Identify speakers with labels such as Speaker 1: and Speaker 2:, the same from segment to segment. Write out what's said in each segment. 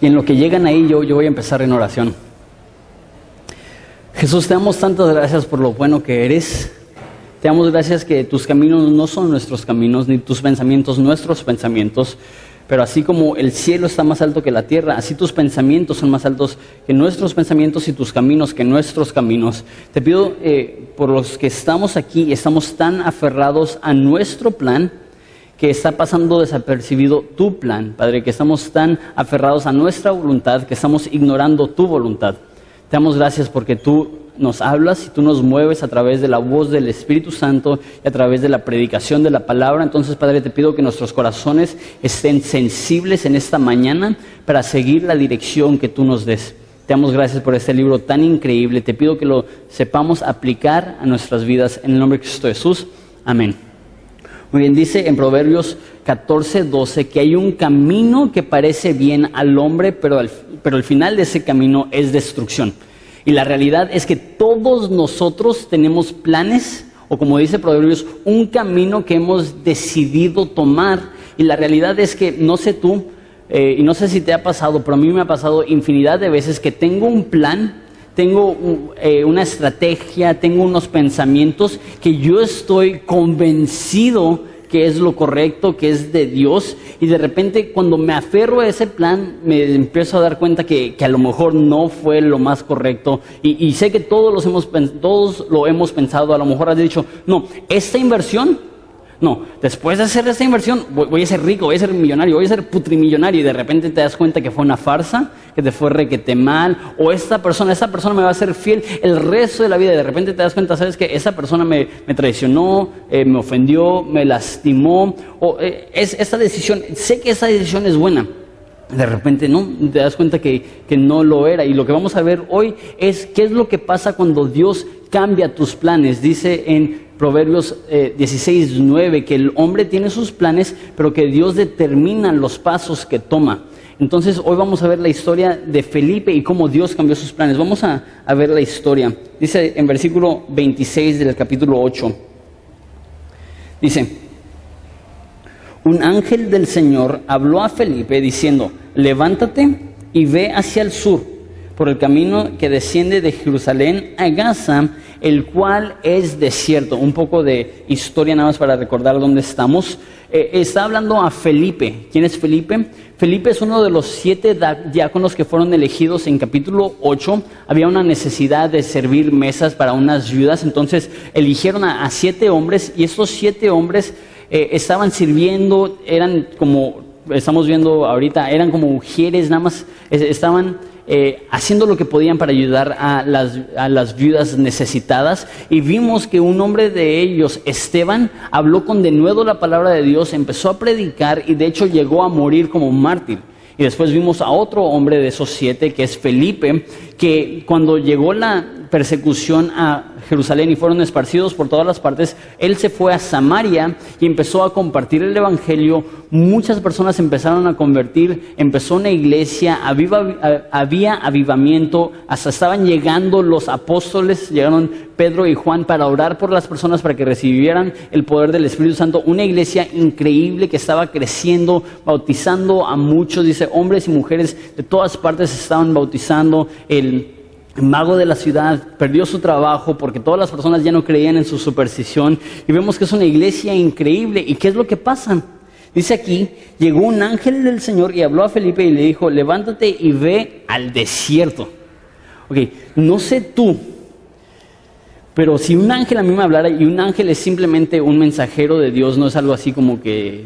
Speaker 1: Y en lo que llegan ahí, yo voy a empezar en oración. Jesús, te damos tantas gracias por lo bueno que eres. Te damos gracias que tus caminos no son nuestros caminos, ni tus pensamientos nuestros pensamientos. Pero así como el cielo está más alto que la tierra, así tus pensamientos son más altos que nuestros pensamientos y tus caminos que nuestros caminos. Te pido por los que estamos aquí, estamos tan aferrados a nuestro plan, que está pasando desapercibido tu plan, Padre, que estamos tan aferrados a nuestra voluntad, que estamos ignorando tu voluntad. Te damos gracias porque tú nos hablas y tú nos mueves a través de la voz del Espíritu Santo y a través de la predicación de la palabra. Entonces, Padre, te pido que nuestros corazones estén sensibles en esta mañana para seguir la dirección que tú nos des. Te damos gracias por este libro tan increíble. Te pido que lo sepamos aplicar a nuestras vidas. En el nombre de Cristo Jesús. Amén. Muy bien, dice en Proverbios 14:12 que hay un camino que parece bien al hombre, pero el final de ese camino es destrucción. Y la realidad es que todos nosotros tenemos planes, o como dice Proverbios, un camino que hemos decidido tomar. Y la realidad es que, no sé tú, y no sé si te ha pasado, pero a mí me ha pasado infinidad de veces que tengo un plan, tengo una estrategia, tengo unos pensamientos que yo estoy convencido que es lo correcto, que es de Dios, y de repente cuando me aferro a ese plan me empiezo a dar cuenta que a lo mejor no fue lo más correcto, y sé que todos lo hemos pensado. A lo mejor has dicho, no, esta inversión, no, después de hacer esta inversión voy a ser rico, voy a ser millonario, voy a ser putrimillonario, y de repente te das cuenta que fue una farsa, que te fue requete mal, o esta persona me va a ser fiel el resto de la vida, y de repente te das cuenta, sabes que esa persona me traicionó, me ofendió, me lastimó, o esta decisión, sé que esa decisión es buena. De repente no, te das cuenta que no lo era. Y lo que vamos a ver hoy es qué es lo que pasa cuando Dios cambia tus planes. Dice en Proverbios 16:9 que el hombre tiene sus planes, pero que Dios determina los pasos que toma. Entonces hoy vamos a ver la historia de Felipe y cómo Dios cambió sus planes. Vamos a ver la historia. Dice en versículo 26 del capítulo 8. Dice: un ángel del Señor habló a Felipe diciendo: levántate y ve hacia el sur, por el camino que desciende de Jerusalén a Gaza, el cual es desierto. Un poco de historia nada más para recordar dónde estamos. Está hablando a Felipe. ¿Quién es Felipe? Felipe es uno de los 7 diáconos que fueron elegidos en capítulo 8. Había una necesidad de servir mesas para unas viudas, entonces eligieron a 7 hombres, y estos 7 hombres estaban sirviendo, eran como estamos viendo ahorita, eran como mujeres, nada más estaban haciendo lo que podían para ayudar a las viudas necesitadas. Y vimos que un hombre de ellos, Esteban, habló con denuedo la palabra de Dios, empezó a predicar y de hecho llegó a morir como mártir. Y después vimos a otro hombre de esos 7, que es Felipe, que cuando llegó la persecución a Jerusalén y fueron esparcidos por todas las partes, él se fue a Samaria y empezó a compartir el evangelio. Muchas personas empezaron a convertir, empezó una iglesia, había avivamiento, hasta estaban llegando los apóstoles, llegaron Pedro y Juan para orar por las personas para que recibieran el poder del Espíritu Santo. Una iglesia increíble que estaba creciendo, bautizando a muchos, dice, hombres y mujeres de todas partes estaban bautizando. El mago de la ciudad perdió su trabajo porque todas las personas ya no creían en su superstición, y vemos que es una iglesia increíble. ¿Y qué es lo que pasa? Dice aquí, llegó un ángel del Señor y habló a Felipe y le dijo: levántate y ve al desierto. Ok, no sé tú, pero si un ángel a mí me hablara, y un ángel es simplemente un mensajero de Dios, no es algo así como que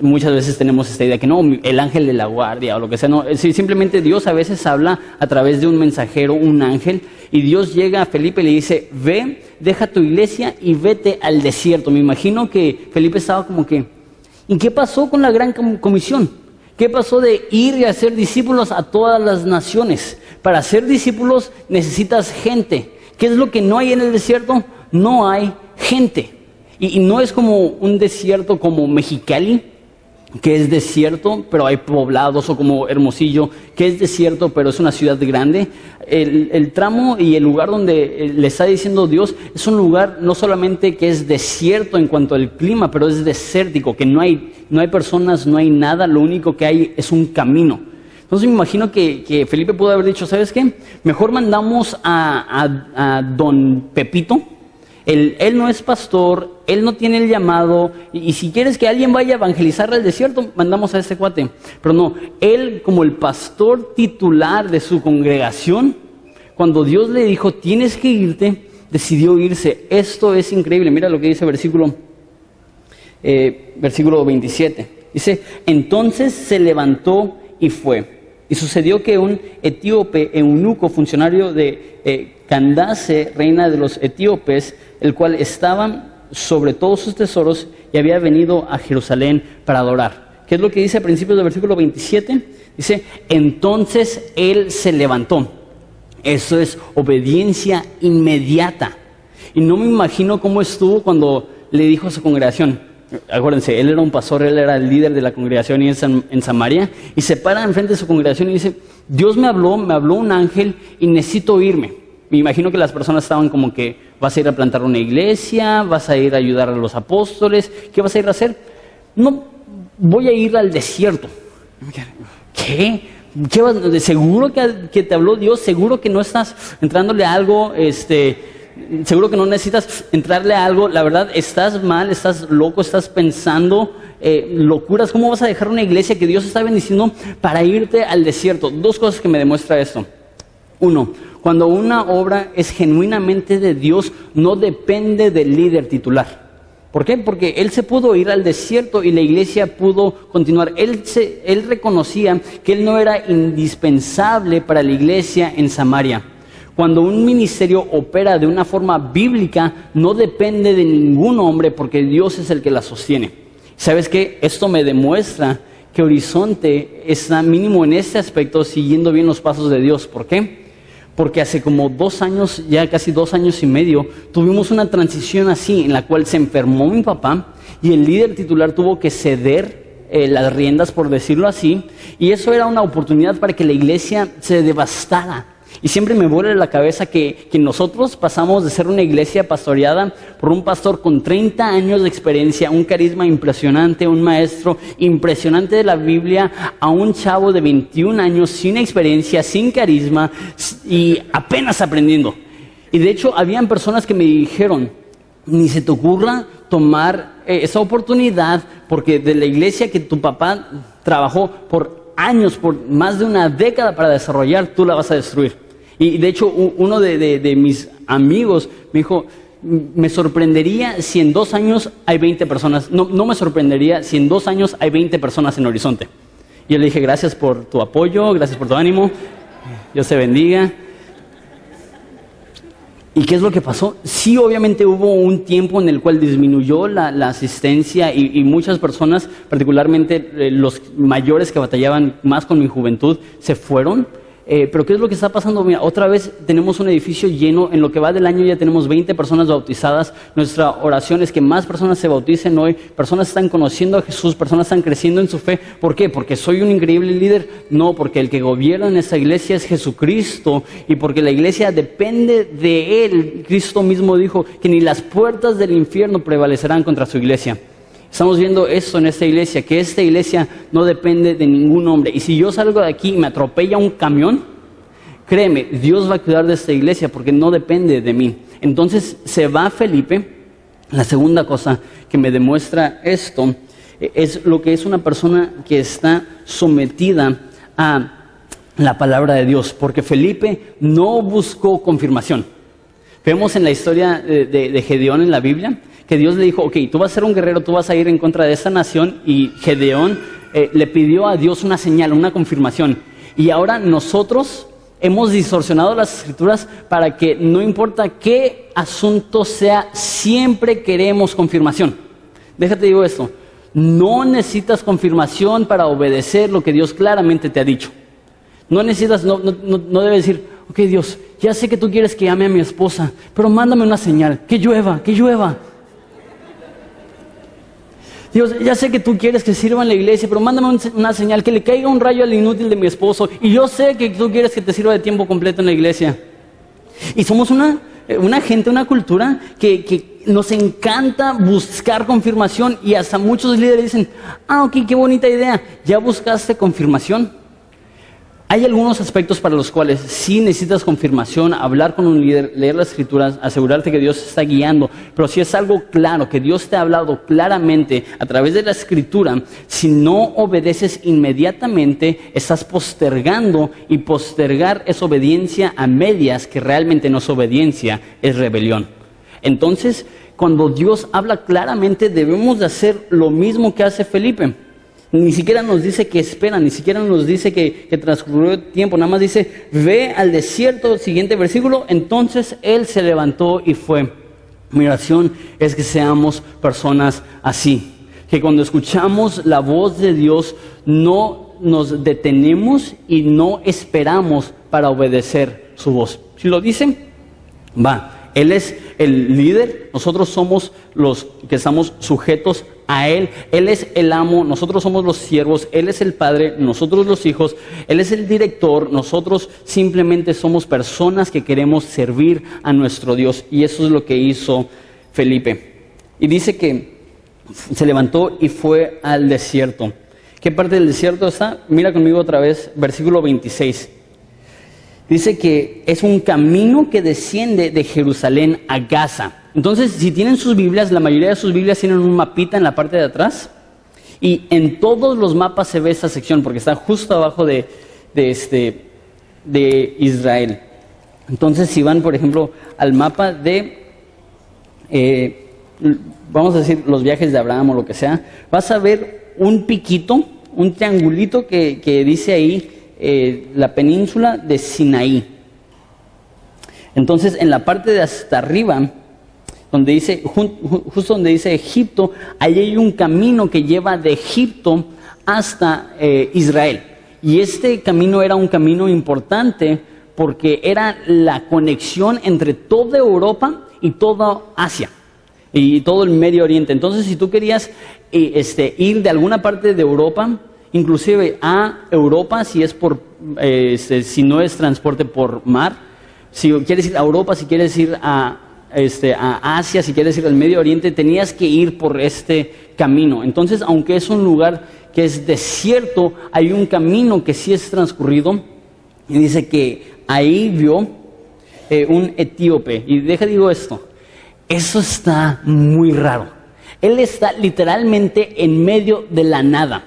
Speaker 1: muchas veces tenemos esta idea que no, el ángel de la guardia o lo que sea, no, simplemente Dios a veces habla a través de un mensajero, un ángel, y Dios llega a Felipe y le dice: ve, deja tu iglesia y vete al desierto. Me imagino que Felipe estaba como que, ¿y qué pasó con la gran comisión? ¿Qué pasó de ir y hacer discípulos a todas las naciones? Para hacer discípulos necesitas gente. ¿Qué es lo que no hay en el desierto? No hay gente. Y no es como un desierto como Mexicali, que es desierto, pero hay poblados, o como Hermosillo, que es desierto, pero es una ciudad grande. El tramo y el lugar donde le está diciendo Dios es un lugar no solamente que es desierto en cuanto al clima, pero es desértico, que no hay personas, no hay nada, lo único que hay es un camino. Entonces me imagino que Felipe pudo haber dicho, ¿sabes qué? Mejor mandamos a don Pepito. Él no es pastor, él no tiene el llamado, y si quieres que alguien vaya a evangelizar al desierto, mandamos a ese cuate. Pero no, él como el pastor titular de su congregación, cuando Dios le dijo, tienes que irte, decidió irse. Esto es increíble. Mira lo que dice versículo 27. Dice, entonces se levantó y fue. Y sucedió que un etíope, eunuco, funcionario de Candace, reina de los etíopes, el cual estaba sobre todos sus tesoros y había venido a Jerusalén para adorar. ¿Qué es lo que dice a principios del versículo 27? Dice, entonces él se levantó. Eso es obediencia inmediata. Y no me imagino cómo estuvo cuando le dijo a su congregación. Acuérdense, él era un pastor, él era el líder de la congregación en Samaria, y se para enfrente de su congregación y dice, Dios me habló un ángel y necesito irme. Me imagino que las personas estaban como que, vas a ir a plantar una iglesia, vas a ir a ayudar a los apóstoles, ¿qué vas a ir a hacer? No, voy a ir al desierto. ¿Qué? ¿Seguro que te habló Dios? ¿Seguro que no estás entrándole a algo, seguro que no necesitas entrarle a algo? La verdad, estás mal, estás loco, estás pensando locuras. ¿Cómo vas a dejar una iglesia que Dios está bendiciendo para irte al desierto? Dos cosas que me demuestra esto. Uno, cuando una obra es genuinamente de Dios, no depende del líder titular. ¿Por qué? Porque él se pudo ir al desierto y la iglesia pudo continuar. Él reconocía que él no era indispensable para la iglesia en Samaria. Cuando un ministerio opera de una forma bíblica, no depende de ningún hombre porque Dios es el que la sostiene. ¿Sabes qué? Esto me demuestra que Horizonte está mínimo en este aspecto siguiendo bien los pasos de Dios. ¿Por qué? Porque hace como 2 años, ya casi 2 años y medio, tuvimos una transición así en la cual se enfermó mi papá y el líder titular tuvo que ceder las riendas, por decirlo así, y eso era una oportunidad para que la iglesia se devastara. Y siempre me vuelve la cabeza que nosotros pasamos de ser una iglesia pastoreada por un pastor con 30 años de experiencia, un carisma impresionante, un maestro impresionante de la Biblia, a un chavo de 21 años sin experiencia, sin carisma y apenas aprendiendo. Y de hecho, habían personas que me dijeron, ni se te ocurra tomar esa oportunidad porque de la iglesia que tu papá trabajó por años, por más de una década para desarrollar, tú la vas a destruir. Y de hecho, uno de mis amigos me dijo, me sorprendería si en 2 años hay 20 personas, no me sorprendería si en 2 años hay 20 personas en Horizonte. Y yo le dije, gracias por tu apoyo, gracias por tu ánimo, Dios te bendiga. ¿Y qué es lo que pasó? Sí, obviamente hubo un tiempo en el cual disminuyó la asistencia y muchas personas, particularmente los mayores que batallaban más con mi juventud, se fueron. Pero ¿qué es lo que está pasando? Mira, otra vez tenemos un edificio lleno. En lo que va del año ya tenemos 20 personas bautizadas. Nuestra oración es que más personas se bauticen hoy. Personas están conociendo a Jesús, personas están creciendo en su fe. ¿Por qué? ¿Porque soy un increíble líder? No, porque el que gobierna en esta iglesia es Jesucristo y porque la iglesia depende de Él. Cristo mismo dijo que ni las puertas del infierno prevalecerán contra su iglesia. Estamos viendo esto en esta iglesia, que esta iglesia no depende de ningún hombre. Y si yo salgo de aquí y me atropella un camión, créeme, Dios va a cuidar de esta iglesia porque no depende de mí. Entonces se va Felipe. La segunda cosa que me demuestra esto es lo que es una persona que está sometida a la palabra de Dios. Porque Felipe no buscó confirmación. Vemos en la historia de Gedeón en la Biblia que Dios le dijo, ok, tú vas a ser un guerrero, tú vas a ir en contra de esta nación, y Gedeón le pidió a Dios una señal, una confirmación. Y ahora nosotros hemos distorsionado las escrituras para que no importa qué asunto sea, siempre queremos confirmación. Déjate digo esto, no necesitas confirmación para obedecer lo que Dios claramente te ha dicho. No necesitas, no debes decir, ok Dios, ya sé que tú quieres que ame a mi esposa, pero mándame una señal, que llueva, que llueva. Dios, ya sé que tú quieres que sirva en la iglesia, pero mándame una señal, que le caiga un rayo al inútil de mi esposo. Y yo sé que tú quieres que te sirva de tiempo completo en la iglesia. Y somos una gente, una cultura que nos encanta buscar confirmación. Y hasta muchos líderes dicen, ok, qué bonita idea, ¿ya buscaste confirmación? Hay algunos aspectos para los cuales sí necesitas confirmación, hablar con un líder, leer las escrituras, asegurarte que Dios te está guiando. Pero si es algo claro, que Dios te ha hablado claramente a través de la escritura, si no obedeces inmediatamente, estás postergando, y postergar es obediencia a medias, que realmente no es obediencia, es rebelión. Entonces, cuando Dios habla claramente, debemos de hacer lo mismo que hace Felipe. Ni siquiera nos dice que espera, ni siquiera nos dice que transcurrió tiempo, nada más dice, ve al desierto, siguiente versículo, entonces él se levantó y fue. Mi oración es que seamos personas así, que cuando escuchamos la voz de Dios no nos detenemos y no esperamos para obedecer su voz. Si lo dicen, va. Él es el líder, nosotros somos los que estamos sujetos a Él. Él es el amo, nosotros somos los siervos. Él es el padre, nosotros los hijos. Él es el director, nosotros simplemente somos personas que queremos servir a nuestro Dios. Y eso es lo que hizo Felipe. Y dice que se levantó y fue al desierto. ¿Qué parte del desierto está? Mira conmigo otra vez, versículo 26. Dice que es un camino que desciende de Jerusalén a Gaza. Entonces, si tienen sus Biblias, la mayoría de sus Biblias tienen un mapita en la parte de atrás. Y en todos los mapas se ve esta sección, porque está justo abajo de Israel. Entonces, si van, por ejemplo, al mapa de, vamos a decir, los viajes de Abraham o lo que sea, vas a ver un piquito, un triangulito que dice ahí, la península de Sinaí. Entonces, en la parte de hasta arriba, donde dice, justo donde dice Egipto, ahí hay un camino que lleva de Egipto hasta Israel. Y este camino era un camino importante porque era la conexión entre toda Europa y toda Asia y todo el Medio Oriente. Entonces, si tú querías ir de alguna parte de Europa, inclusive a Europa, si es si no es transporte por mar, si quieres ir a Europa, si quieres ir a Asia, si quieres ir al Medio Oriente, tenías que ir por este camino. Entonces, aunque es un lugar que es desierto, hay un camino que sí es transcurrido, y dice que ahí vio un etíope. Y digo esto, eso está muy raro. Él está literalmente en medio de la nada.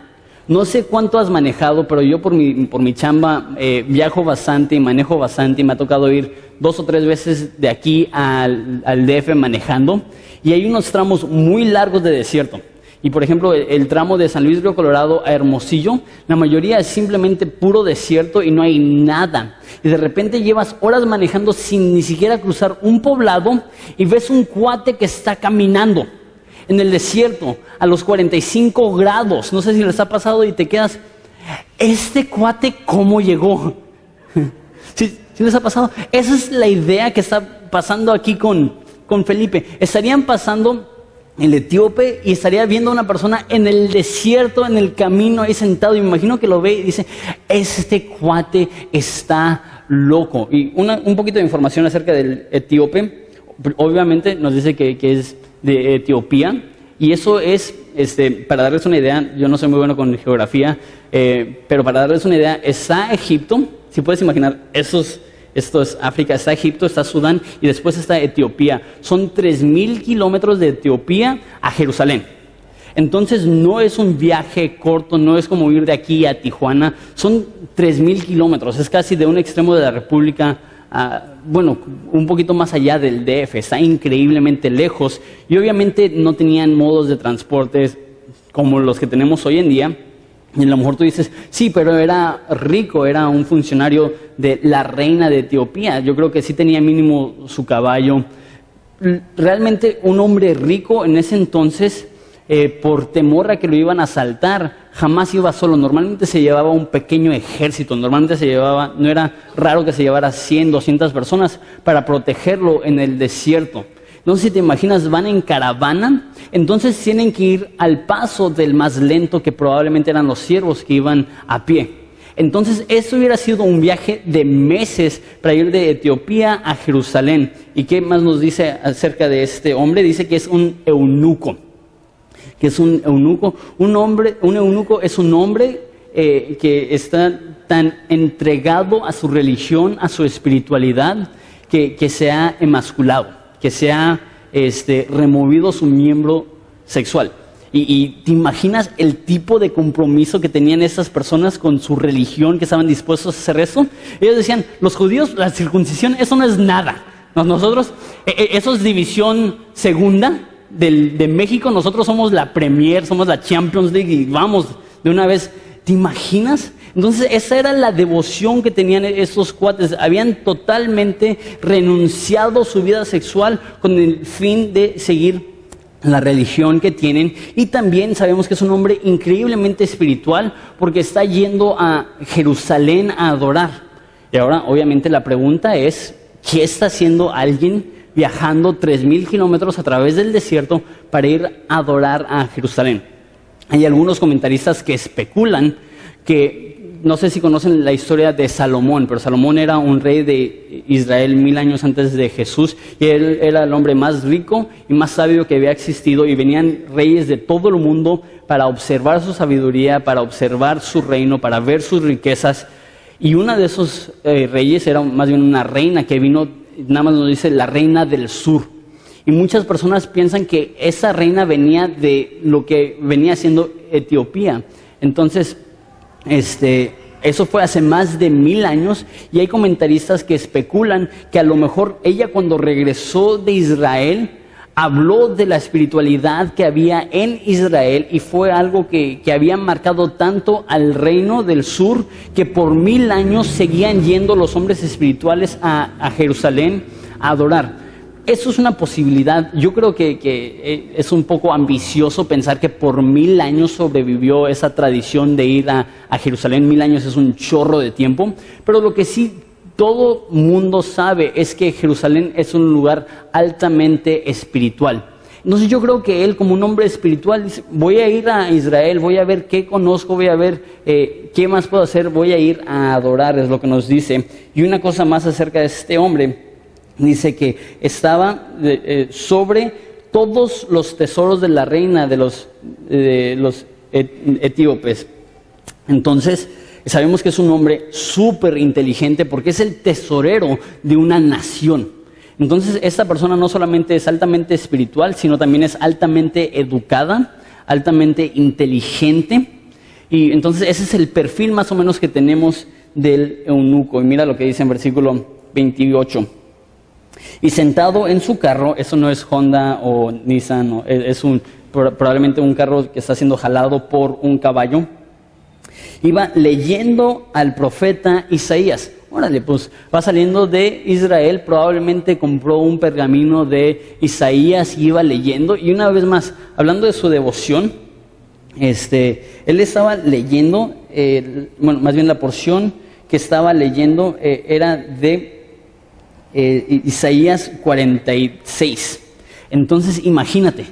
Speaker 1: No sé cuánto has manejado, pero yo por mi chamba viajo bastante y manejo bastante, y me ha tocado ir 2 o 3 veces de aquí al DF manejando, y hay unos tramos muy largos de desierto. Y por ejemplo, el tramo de San Luis Río Colorado a Hermosillo, la mayoría es simplemente puro desierto y no hay nada. Y de repente llevas horas manejando sin ni siquiera cruzar un poblado y ves un cuate que está caminando en el desierto, a los 45 grados, no sé si les ha pasado y te quedas, ¿este cuate cómo llegó? ¿Sí les ha pasado? Esa es la idea que está pasando aquí con Felipe. Estarían pasando el etíope y estaría viendo a una persona en el desierto, en el camino, ahí sentado. Y me imagino que lo ve y dice, este cuate está loco. Y un poquito de información acerca del etíope. Obviamente nos dice que es de Etiopía, y eso es, para darles una idea, yo no soy muy bueno con geografía, pero para darles una idea, está Egipto, si puedes imaginar, esto es África, está Egipto, está Sudán, y después está Etiopía. Son 3,000 kilómetros de Etiopía a Jerusalén. Entonces no es un viaje corto, no es como ir de aquí a Tijuana, son 3,000 kilómetros, es casi de un extremo de la República, un poquito más allá del DF, está increíblemente lejos, y obviamente no tenían modos de transporte como los que tenemos hoy en día. Y a lo mejor tú dices, sí, pero era rico, era un funcionario de la reina de Etiopía, yo creo que sí tenía mínimo su caballo. Realmente un hombre rico en ese entonces, por temor a que lo iban a asaltar, jamás iba solo. Normalmente se llevaba un pequeño ejército, no era raro que se llevara 100, 200 personas para protegerlo en el desierto. No sé si te imaginas, van en caravana, entonces tienen que ir al paso del más lento, que probablemente eran los siervos que iban a pie. Entonces esto hubiera sido un viaje de meses para ir de Etiopía a Jerusalén. ¿Y qué más nos dice acerca de este hombre? Dice que es un eunuco. ¿Qué es un eunuco? Un eunuco es un hombre que está tan entregado a su religión, a su espiritualidad, que se ha emasculado, que se ha removido su miembro sexual. Y te imaginas el tipo de compromiso que tenían esas personas con su religión, que estaban dispuestos a hacer eso. Ellos decían, los judíos, la circuncisión, eso no es nada. Nosotros, eso es división segunda de México, nosotros somos la Premier, somos la Champions League y vamos de una vez. ¿Te imaginas? Entonces esa era la devoción que tenían estos cuates. Habían totalmente renunciado a su vida sexual con el fin de seguir la religión que tienen. Y también sabemos que es un hombre increíblemente espiritual porque está yendo a Jerusalén a adorar. Y ahora obviamente la pregunta es, ¿qué está haciendo alguien viajando 3,000 kilómetros a través del desierto para ir a adorar a Jerusalén? Hay algunos comentaristas que especulan que, no sé si conocen la historia de Salomón, pero Salomón era un rey de Israel 1000 años antes de Jesús, y él era el hombre más rico y más sabio que había existido, y venían reyes de todo el mundo para observar su sabiduría, para observar su reino, para ver sus riquezas. Y una de esos reyes era más bien una reina que vino, nada más nos dice la reina del sur. Y muchas personas piensan que esa reina venía de lo que venía siendo Etiopía. Entonces, eso fue hace más de 1000 años, y hay comentaristas que especulan que a lo mejor ella, cuando regresó de Israel, habló de la espiritualidad que había en Israel, y fue algo que había marcado tanto al reino del sur, que por 1000 años seguían yendo los hombres espirituales a Jerusalén a adorar. Eso es una posibilidad. Yo creo que es un poco ambicioso pensar que por 1000 años sobrevivió esa tradición de ir a Jerusalén. 1000 años es un chorro de tiempo, pero lo que sí todo mundo sabe es que Jerusalén es un lugar altamente espiritual. Entonces yo creo que él, como un hombre espiritual, dice, voy a ir a Israel, voy a ver qué conozco, voy a ver qué más puedo hacer, voy a ir a adorar, es lo que nos dice. Y una cosa más acerca de este hombre, dice que estaba sobre todos los tesoros de la reina de los etíopes. Entonces, sabemos que es un hombre súper inteligente porque es el tesorero de una nación. Entonces, esta persona no solamente es altamente espiritual, sino también es altamente educada, altamente inteligente. Y entonces ese es el perfil más o menos que tenemos del eunuco. Y mira lo que dice en versículo 28. Y sentado en su carro, eso no es Honda o Nissan, no, es probablemente un carro que está siendo jalado por un caballo, iba leyendo al profeta Isaías. Órale, pues va saliendo de Israel, probablemente compró un pergamino de Isaías y iba leyendo. Y una vez más, hablando de su devoción, él estaba leyendo, más bien la porción que estaba leyendo era de Isaías 46. Entonces imagínate,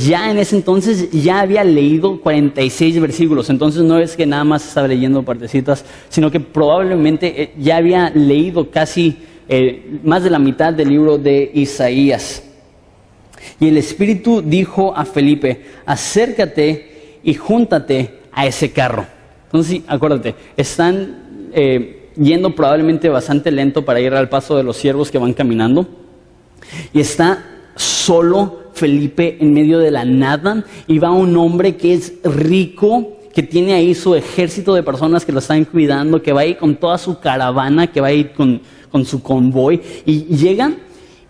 Speaker 1: ya en ese entonces ya había leído 46 versículos. Entonces no es que nada más estaba leyendo partecitas, sino que probablemente ya había leído casi más de la mitad del libro de Isaías. Y el Espíritu dijo a Felipe, acércate y júntate a ese carro. Entonces acuérdate, están yendo probablemente bastante lento para ir al paso de los siervos que van caminando, y está solo Felipe en medio de la nada, y va un hombre que es rico, que tiene ahí su ejército de personas que lo están cuidando, que va ahí con toda su caravana, que va ahí con su convoy, y llega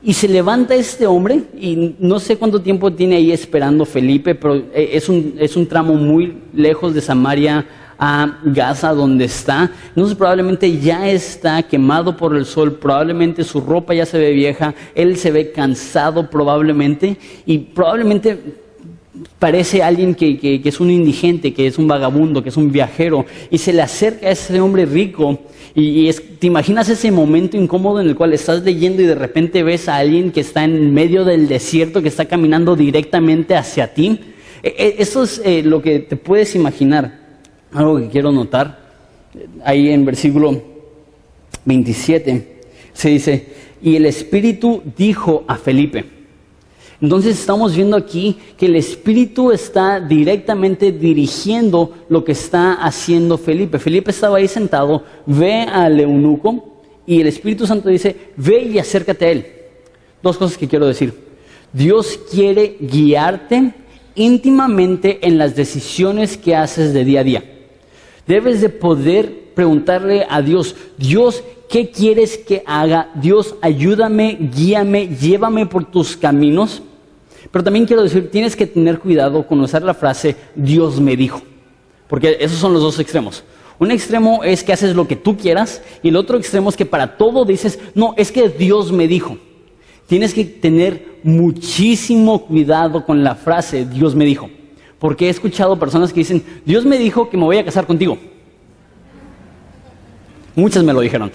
Speaker 1: y se levanta este hombre, y no sé cuánto tiempo tiene ahí esperando Felipe, pero es un tramo muy lejos de Samaria a Gaza, donde está. Entonces probablemente ya está quemado por el sol, probablemente su ropa ya se ve vieja, él se ve cansado probablemente, y probablemente parece alguien que es un indigente, que es un vagabundo, que es un viajero, y se le acerca a ese hombre rico. ¿Te imaginas ese momento incómodo en el cual estás leyendo y de repente ves a alguien que está en medio del desierto, que está caminando directamente hacia ti? Eso es lo que te puedes imaginar. Algo que quiero notar, ahí en versículo 27, se dice, y el Espíritu dijo a Felipe. Entonces estamos viendo aquí que el Espíritu está directamente dirigiendo lo que está haciendo Felipe. Felipe estaba ahí sentado, ve al eunuco y el Espíritu Santo dice, ve y acércate a él. Dos cosas que quiero decir. Dios quiere guiarte íntimamente en las decisiones que haces de día a día. Debes de poder preguntarle a Dios, Dios, ¿qué quieres que haga? Dios, ayúdame, guíame, llévame por tus caminos. Pero también quiero decir, tienes que tener cuidado con usar la frase, Dios me dijo. Porque esos son los dos extremos. Un extremo es que haces lo que tú quieras y el otro extremo es que para todo dices, no, es que Dios me dijo. Tienes que tener muchísimo cuidado con la frase, Dios me dijo. Porque he escuchado personas que dicen, Dios me dijo que me voy a casar contigo. Muchas me lo dijeron.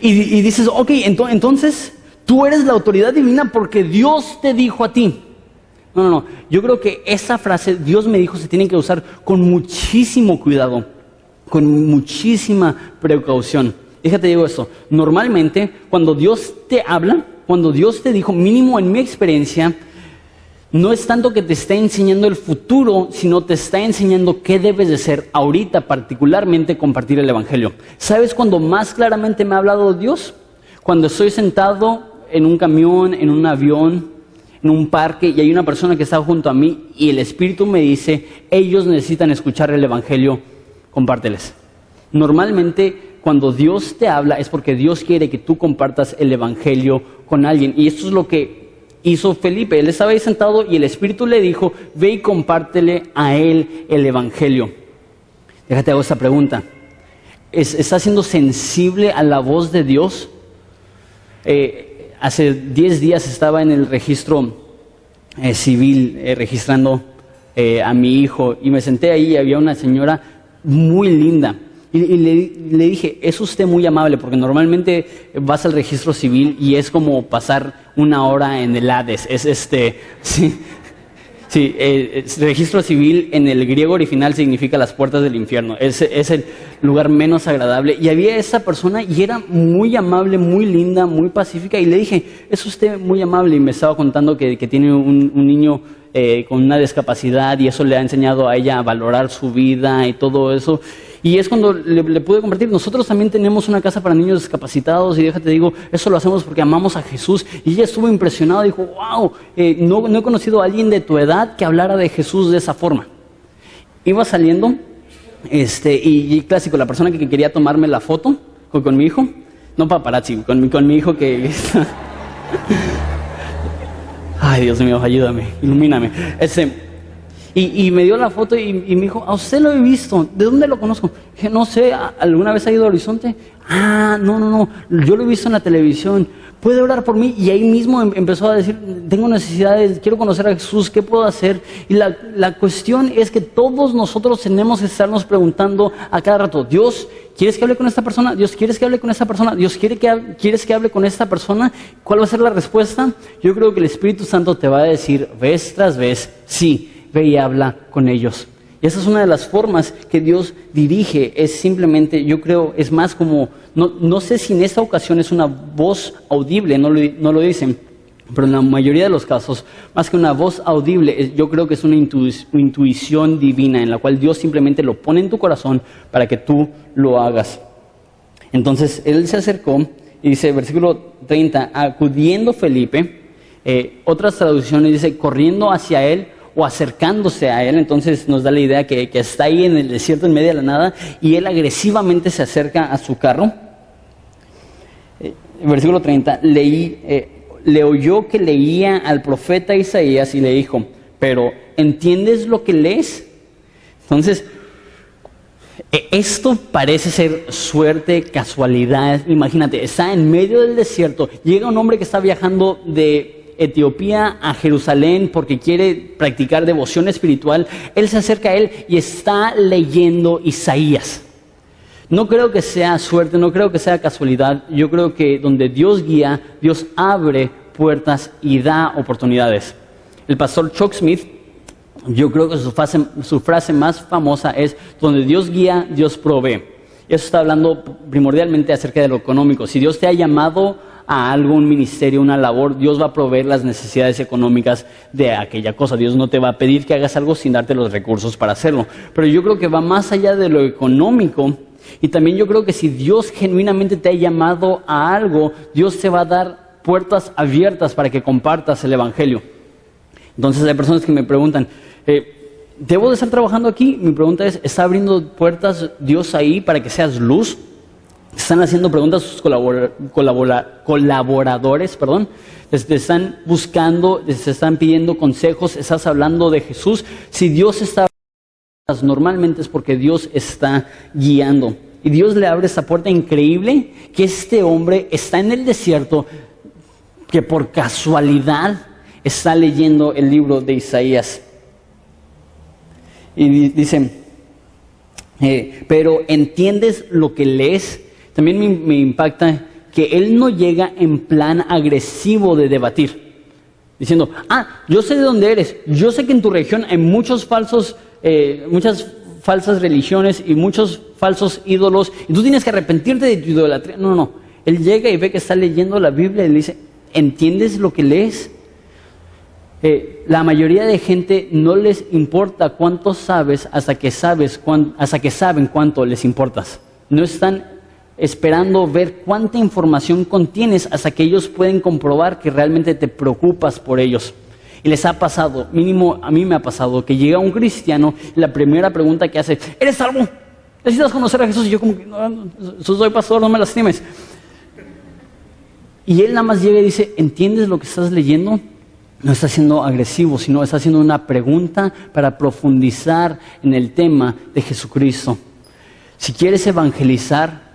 Speaker 1: Y dices, ok, entonces tú eres la autoridad divina porque Dios te dijo a ti. No. Yo creo que esa frase, Dios me dijo, se tiene que usar con muchísimo cuidado, con muchísima precaución. Déjate digo esto, normalmente cuando Dios te habla, cuando Dios te dijo, mínimo en mi experiencia, no es tanto que te está enseñando el futuro, sino te está enseñando qué debes de ser ahorita, particularmente compartir el Evangelio. ¿Sabes cuándo más claramente me ha hablado Dios? Cuando estoy sentado en un camión, en un avión, en un parque y hay una persona que está junto a mí y el Espíritu me dice, ellos necesitan escuchar el Evangelio, compárteles. Normalmente cuando Dios te habla es porque Dios quiere que tú compartas el Evangelio con alguien. Y esto es lo que hizo Felipe. Él estaba ahí sentado y el Espíritu le dijo, ve y compártele a él el Evangelio. Déjate hago esta pregunta. ¿Estás siendo sensible a la voz de Dios? Hace 10 días estaba en el registro civil registrando a mi hijo y me senté ahí y había una señora muy linda. Y le dije, es usted muy amable, porque normalmente vas al registro civil y es como pasar una hora en el Hades. Registro civil en el griego original significa las puertas del infierno. Es el lugar menos agradable. Y había esa persona y era muy amable, muy linda, muy pacífica. Y le dije, es usted muy amable. Y me estaba contando que tiene un niño con una discapacidad y eso le ha enseñado a ella a valorar su vida y todo eso. Y es cuando le pude compartir, nosotros también tenemos una casa para niños discapacitados y déjate digo, eso lo hacemos porque amamos a Jesús. Y ella estuvo impresionada, dijo, wow, no he conocido a alguien de tu edad que hablara de Jesús de esa forma. Iba saliendo, y clásico, la persona que quería tomarme la foto con mi hijo, no paparazzi, con mi hijo que... Ay, Dios mío, ayúdame, ilumíname. Y me dio la foto y me dijo, a usted lo he visto, ¿de dónde lo conozco? Dije, no sé, ¿alguna vez ha ido a Horizonte? Ah, no, yo lo he visto en la televisión, ¿puede orar por mí? Y ahí mismo empezó a decir, tengo necesidades, quiero conocer a Jesús, ¿qué puedo hacer? Y la cuestión es que todos nosotros tenemos que estarnos preguntando a cada rato, Dios, ¿quieres que hable con esta persona? Dios, ¿quieres que hable con esta persona? Dios, ¿quieres que hable con esta persona? ¿Cuál va a ser la respuesta? Yo creo que el Espíritu Santo te va a decir vez tras vez, sí, ve y habla con ellos. Y esa es una de las formas que Dios dirige, es simplemente, yo creo, es más como, no sé si en esta ocasión es una voz audible, no lo dicen, pero en la mayoría de los casos, más que una voz audible, yo creo que es una intuición divina en la cual Dios simplemente lo pone en tu corazón para que tú lo hagas. Entonces, él se acercó y dice, versículo 30, acudiendo Felipe, otras traducciones dice, corriendo hacia él, o acercándose a él, entonces nos da la idea que está ahí en el desierto en medio de la nada y él agresivamente se acerca a su carro. Versículo 30, le oyó que leía al profeta Isaías y le dijo, pero ¿entiendes lo que lees? Entonces, esto parece ser suerte, casualidad. Imagínate, está en medio del desierto, llega un hombre que está viajando de Etiopía a Jerusalén porque quiere practicar devoción espiritual. Él se acerca a él y está leyendo Isaías. No creo que sea suerte, no creo que sea casualidad. Yo creo que donde Dios guía, Dios abre puertas y da oportunidades. El pastor Chuck Smith, yo creo que su frase más famosa es, donde Dios guía, Dios provee. Eso está hablando primordialmente acerca de lo económico. Si Dios te ha llamado a algo, un ministerio, una labor, Dios va a proveer las necesidades económicas de aquella cosa. Dios no te va a pedir que hagas algo sin darte los recursos para hacerlo. Pero yo creo que va más allá de lo económico. Y también yo creo que si Dios genuinamente te ha llamado a algo, Dios te va a dar puertas abiertas para que compartas el evangelio. Entonces hay personas que me preguntan, ¿debo de estar trabajando aquí? Mi pregunta es, ¿está abriendo puertas Dios ahí para que seas luz? ¿Están haciendo preguntas a sus colaboradores? ¿Te están buscando, te están pidiendo consejos? ¿Estás hablando de Jesús? Si Dios está normalmente es porque Dios está guiando. Y Dios le abre esta puerta increíble que este hombre está en el desierto, que por casualidad está leyendo el libro de Isaías. Y dice, pero ¿entiendes lo que lees? También me impacta que él no llega en plan agresivo de debatir, diciendo, yo sé de dónde eres, yo sé que en tu región hay muchas falsas religiones y muchos falsos ídolos, y tú tienes que arrepentirte de tu idolatría. No. Él llega y ve que está leyendo la Biblia y le dice, ¿entiendes lo que lees? La mayoría de gente no les importa cuánto sabes hasta que saben cuánto les importas. No están esperando ver cuánta información contienes hasta que ellos pueden comprobar que realmente te preocupas por ellos. Y les ha pasado, mínimo a mí me ha pasado, que llega un cristiano y la primera pregunta que hace, ¿eres salvo? ¿Necesitas conocer a Jesús? Y yo como que, no, soy pastor, no me lastimes. Y él nada más llega y dice, ¿entiendes lo que estás leyendo? No está siendo agresivo, sino está haciendo una pregunta para profundizar en el tema de Jesucristo. Si quieres evangelizar,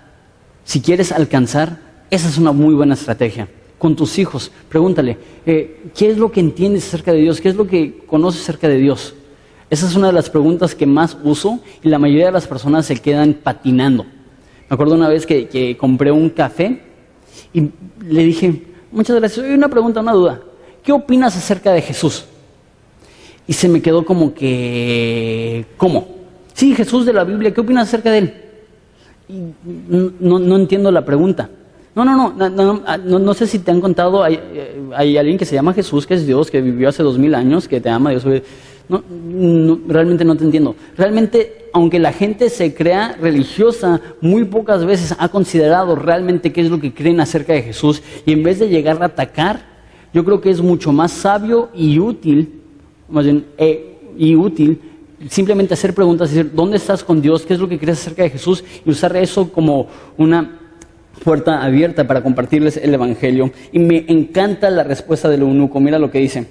Speaker 1: si quieres alcanzar, esa es una muy buena estrategia. Con tus hijos, pregúntale, ¿qué es lo que entiendes acerca de Dios? ¿Qué es lo que conoces acerca de Dios? Esa es una de las preguntas que más uso y la mayoría de las personas se quedan patinando. Me acuerdo una vez que compré un café y le dije, muchas gracias, hay una pregunta, una duda. ¿Qué opinas acerca de Jesús? Y se me quedó como que, ¿cómo? Sí, Jesús de la Biblia, ¿qué opinas acerca de él? Y no entiendo la pregunta. No sé si te han contado, hay alguien que se llama Jesús, que es Dios, que vivió hace 2000 años, que te ama, Dios. Realmente no te entiendo. Realmente, aunque la gente se crea religiosa, muy pocas veces ha considerado realmente qué es lo que creen acerca de Jesús. Y en vez de llegar a atacar, yo creo que es mucho más sabio y útil, simplemente hacer preguntas, decir, ¿dónde estás con Dios? ¿Qué es lo que crees acerca de Jesús? Y usar eso como una puerta abierta para compartirles el evangelio. Y me encanta la respuesta del eunuco. Mira lo que dice.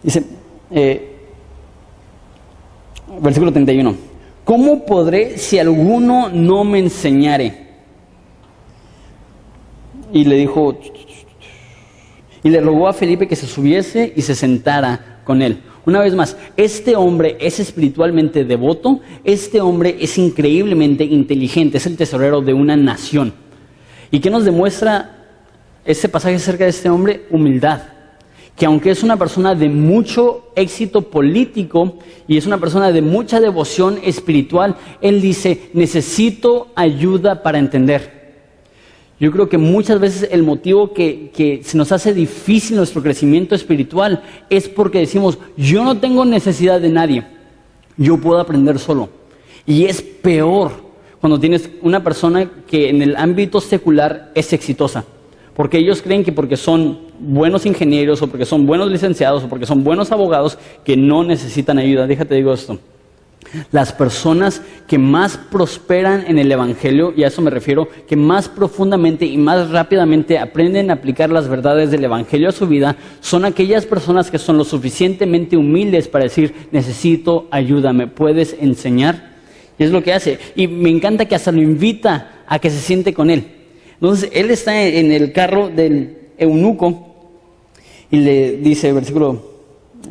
Speaker 1: Dice, versículo 31. ¿Cómo podré si alguno no me enseñare? Y le dijo, y le rogó a Felipe que se subiese y se sentara con él. Una vez más, este hombre es espiritualmente devoto, este hombre es increíblemente inteligente, es el tesorero de una nación. ¿Y qué nos demuestra este pasaje acerca de este hombre? Humildad. Que aunque es una persona de mucho éxito político y es una persona de mucha devoción espiritual, él dice, necesito ayuda para entender. Yo creo que muchas veces el motivo que se nos hace difícil nuestro crecimiento espiritual es porque decimos, yo no tengo necesidad de nadie, yo puedo aprender solo. Y es peor cuando tienes una persona que en el ámbito secular es exitosa, porque ellos creen que porque son buenos ingenieros o porque son buenos licenciados o porque son buenos abogados que no necesitan ayuda. Déjate digo esto. Las personas que más prosperan en el evangelio, y a eso me refiero, que más profundamente y más rápidamente aprenden a aplicar las verdades del evangelio a su vida, son aquellas personas que son lo suficientemente humildes para decir, necesito ayuda, ¿me puedes enseñar? Y es lo que hace. Y me encanta que hasta lo invita a que se siente con él. Entonces, él está en el carro del eunuco y le dice, versículo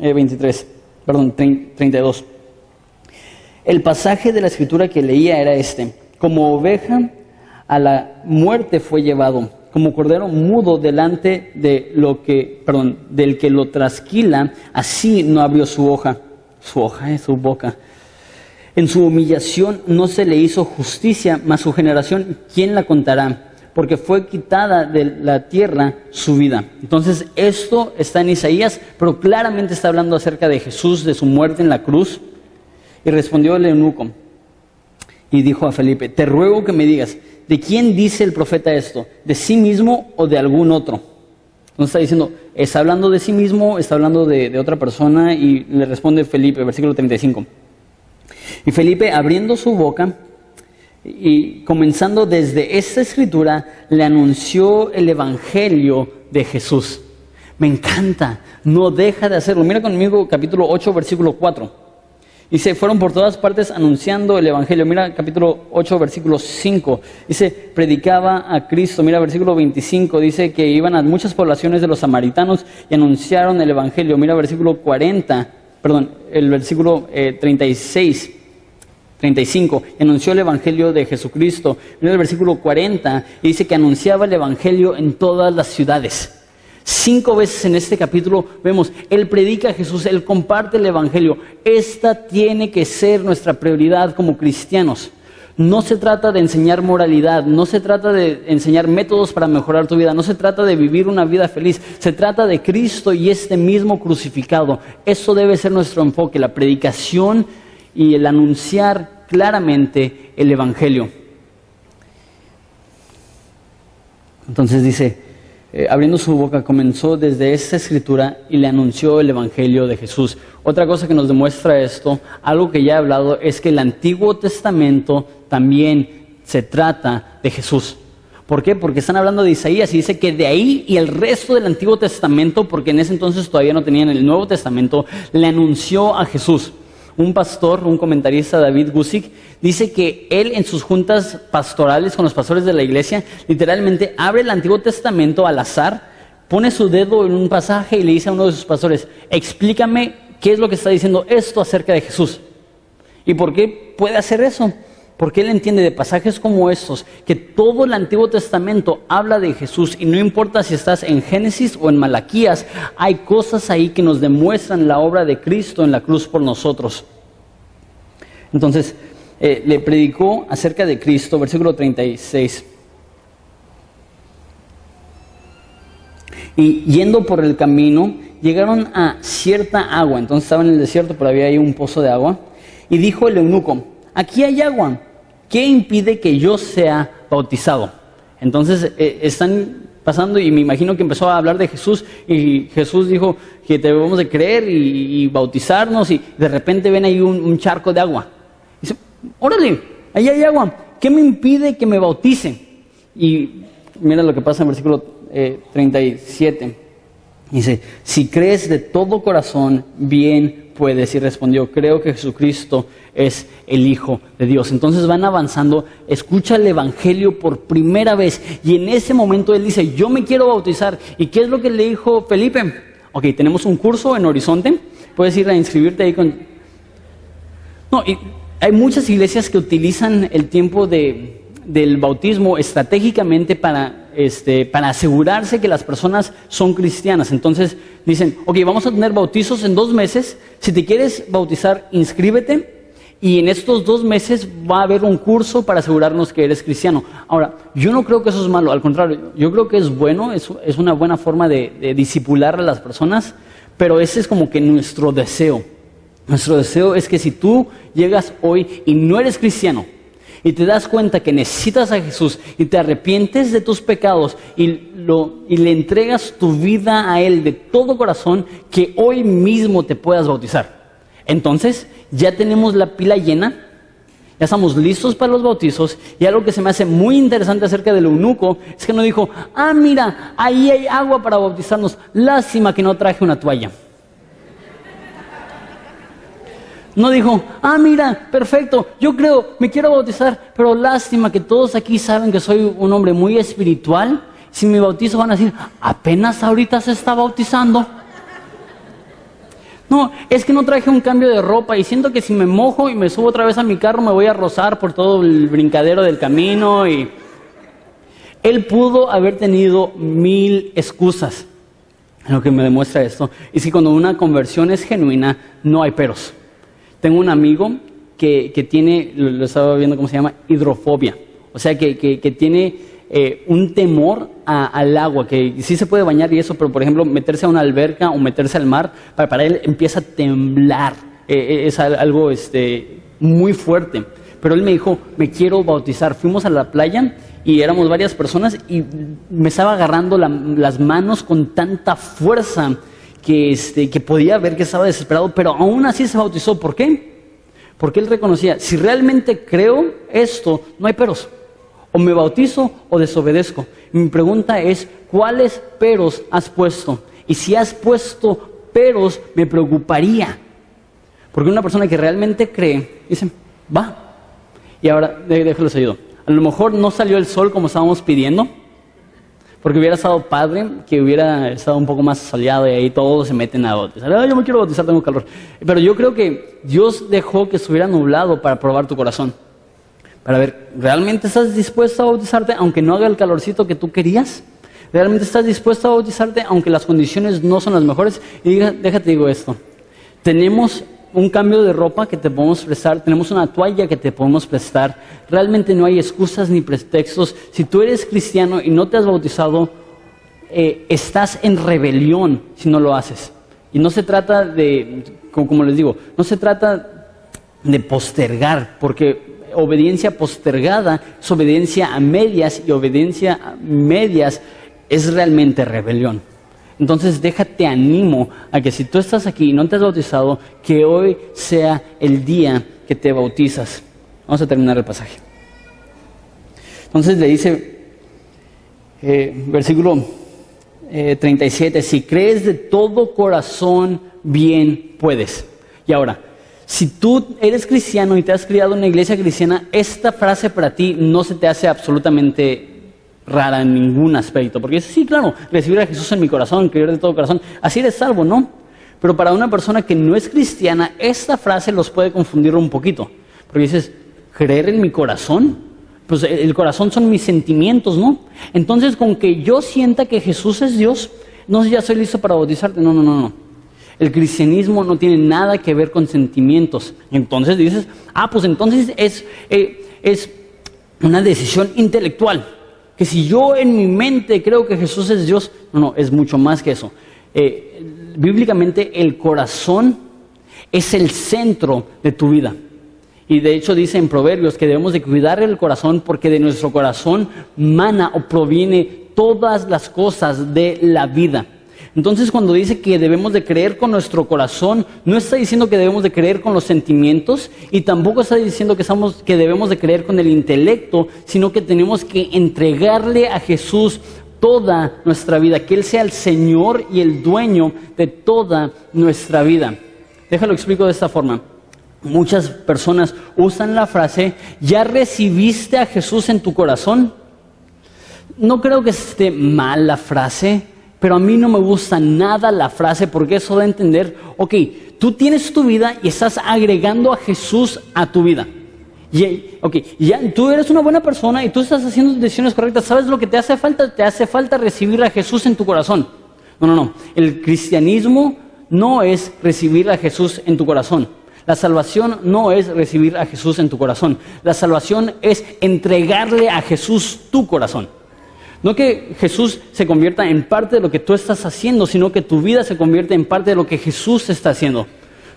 Speaker 1: 32. El pasaje de la escritura que leía era este: como oveja a la muerte fue llevado, como cordero mudo delante del que lo trasquila, así no abrió su boca. En su humillación no se le hizo justicia, mas su generación, ¿quién la contará? porque fue quitada de la tierra su vida. Entonces esto está en Isaías, pero claramente está hablando acerca de Jesús, de su muerte en la cruz. Y respondió el eunuco y dijo a Felipe: te ruego que me digas, ¿de quién dice el profeta esto? ¿De sí mismo o de algún otro? Entonces está diciendo, ¿está hablando de sí mismo? ¿Está hablando de otra persona? Y le responde Felipe, versículo 35. Y Felipe, abriendo su boca y comenzando desde esta escritura, le anunció el evangelio de Jesús. Me encanta, no deja de hacerlo. Mira conmigo capítulo 8, versículo 4. Dice, fueron por todas partes anunciando el evangelio. Mira capítulo 8, versículo 5. Dice, predicaba a Cristo. Mira versículo 25. Dice que iban a muchas poblaciones de los samaritanos y anunciaron el evangelio. Mira versículo 40, perdón, el versículo 35. Anunció el evangelio de Jesucristo. Mira el versículo 40 y dice que anunciaba el evangelio en todas las ciudades. 5 veces en este capítulo vemos, Él predica a Jesús, Él comparte el evangelio. Esta tiene que ser nuestra prioridad como cristianos. No se trata de enseñar moralidad, no se trata de enseñar métodos para mejorar tu vida, no se trata de vivir una vida feliz, se trata de Cristo y este mismo crucificado. Eso debe ser nuestro enfoque, la predicación y el anunciar claramente el evangelio. Entonces dice, abriendo su boca, comenzó desde esta escritura y le anunció el evangelio de Jesús. Otra cosa que nos demuestra esto, algo que ya he hablado, es que el Antiguo Testamento también se trata de Jesús. ¿Por qué? Porque están hablando de Isaías y dice que de ahí y el resto del Antiguo Testamento, porque en ese entonces todavía no tenían el Nuevo Testamento, le anunció a Jesús. Un pastor, un comentarista, David Guzik, dice que él en sus juntas pastorales con los pastores de la iglesia, literalmente abre el Antiguo Testamento al azar, pone su dedo en un pasaje y le dice a uno de sus pastores, explícame qué es lo que está diciendo esto acerca de Jesús. ¿Y por qué puede hacer eso? Porque él entiende de pasajes como estos, que todo el Antiguo Testamento habla de Jesús y no importa si estás en Génesis o en Malaquías, hay cosas ahí que nos demuestran la obra de Cristo en la cruz por nosotros. Entonces, le predicó acerca de Cristo, versículo 36. Y yendo por el camino, llegaron a cierta agua. Entonces estaban en el desierto, pero había ahí un pozo de agua. Y dijo el eunuco, aquí hay agua, ¿qué impide que yo sea bautizado? Entonces están pasando y me imagino que empezó a hablar de Jesús y Jesús dijo que debemos de creer y bautizarnos y de repente ven ahí un charco de agua. Dice, órale, ahí hay agua, ¿qué me impide que me bautice? Y mira lo que pasa en versículo 37. Dice, si crees de todo corazón, bien puedes. Y respondió, creo que Jesucristo es el Hijo de Dios. Entonces van avanzando, escucha el evangelio por primera vez y en ese momento él dice, yo me quiero bautizar. ¿Y qué es lo que le dijo Felipe? Ok, tenemos un curso en Horizonte, puedes ir a inscribirte ahí con... No, y hay muchas iglesias que utilizan el tiempo del bautismo estratégicamente para asegurarse que las personas son cristianas. Entonces dicen, ok, vamos a tener bautizos en 2 meses, si te quieres bautizar, inscríbete y en estos 2 meses va a haber un curso para asegurarnos que eres cristiano. Ahora, yo no creo que eso es malo, al contrario, yo creo que es bueno, es una buena forma de discipular a las personas, pero ese es como que nuestro deseo. Nuestro deseo es que si tú llegas hoy y no eres cristiano, y te das cuenta que necesitas a Jesús y te arrepientes de tus pecados y le entregas tu vida a Él de todo corazón, que hoy mismo te puedas bautizar. Entonces ya tenemos la pila llena, ya estamos listos para los bautizos. Y algo que se me hace muy interesante acerca del eunuco es que no dijo, mira, ahí hay agua para bautizarnos, lástima que no traje una toalla. No dijo, mira, perfecto, yo creo, me quiero bautizar, pero lástima que todos aquí saben que soy un hombre muy espiritual. Si me bautizo van a decir, apenas ahorita se está bautizando. No, es que no traje un cambio de ropa y siento que si me mojo y me subo otra vez a mi carro me voy a rozar por todo el brincadero del camino. Y él pudo haber tenido 1000 excusas. Lo que me demuestra esto es que cuando una conversión es genuina, no hay peros. Tengo un amigo que tiene, lo estaba viendo cómo se llama, hidrofobia. O sea, que tiene un temor al agua, que sí se puede bañar y eso, pero por ejemplo meterse a una alberca o meterse al mar, para él empieza a temblar, es algo muy fuerte. Pero él me dijo, me quiero bautizar. Fuimos a la playa y éramos varias personas y me estaba agarrando las manos con tanta fuerza que podía ver que estaba desesperado, pero aún así se bautizó. ¿Por qué? Porque él reconocía, si realmente creo esto, no hay peros. O me bautizo o desobedezco. Mi pregunta es, ¿cuáles peros has puesto? Y si has puesto peros, me preocuparía. Porque una persona que realmente cree, dice, va. Y ahora, déjenlos ayudo. A lo mejor no salió el sol como estábamos pidiendo, porque hubiera estado padre que hubiera estado un poco más soleado y ahí todos se meten a bautizar. Yo me quiero bautizar, tengo calor. Pero yo creo que Dios dejó que estuviera nublado para probar tu corazón. Para ver, ¿realmente estás dispuesto a bautizarte aunque no haga el calorcito que tú querías? ¿Realmente estás dispuesto a bautizarte aunque las condiciones no son las mejores? Y déjate digo esto. Tenemos un cambio de ropa que te podemos prestar, tenemos una toalla que te podemos prestar. Realmente no hay excusas ni pretextos. Si tú eres cristiano y no te has bautizado, estás en rebelión si no lo haces. Y no se trata de, como les digo, no se trata de postergar, porque obediencia postergada es obediencia a medias y obediencia a medias es realmente rebelión. Entonces déjate animo a que si tú estás aquí y no te has bautizado, que hoy sea el día que te bautizas. Vamos a terminar el pasaje. Entonces le dice, versículo 37, si crees de todo corazón, bien puedes. Y ahora, si tú eres cristiano y te has criado en una iglesia cristiana, esta frase para ti no se te hace absolutamente rara en ningún aspecto, porque dices, sí, claro, recibir a Jesús en mi corazón, creer de todo corazón, así eres salvo, ¿no? Pero para una persona que no es cristiana, esta frase los puede confundir un poquito, porque dices, ¿creer en mi corazón? Pues el corazón son mis sentimientos, ¿no? Entonces, con que yo sienta que Jesús es Dios, no, ya soy listo para bautizarte, no. El cristianismo no tiene nada que ver con sentimientos. Entonces dices, pues entonces es una decisión intelectual. Que si yo en mi mente creo que Jesús es Dios, no, es mucho más que eso. Bíblicamente el corazón es el centro de tu vida. Y de hecho dice en Proverbios que debemos de cuidar el corazón porque de nuestro corazón mana o proviene todas las cosas de la vida. Entonces cuando dice que debemos de creer con nuestro corazón, no está diciendo que debemos de creer con los sentimientos y tampoco está diciendo que debemos de creer con el intelecto, sino que tenemos que entregarle a Jesús toda nuestra vida, que Él sea el Señor y el dueño de toda nuestra vida. Déjalo explico de esta forma. Muchas personas usan la frase, ¿ya recibiste a Jesús en tu corazón? No creo que esté mal la frase, pero a mí no me gusta nada la frase porque eso da a entender, ok, tú tienes tu vida y estás agregando a Jesús a tu vida. Ya tú eres una buena persona y tú estás haciendo decisiones correctas. ¿Sabes lo que te hace falta? Te hace falta recibir a Jesús en tu corazón. No. El cristianismo no es recibir a Jesús en tu corazón. La salvación no es recibir a Jesús en tu corazón. La salvación es entregarle a Jesús tu corazón. No que Jesús se convierta en parte de lo que tú estás haciendo, sino que tu vida se convierta en parte de lo que Jesús está haciendo.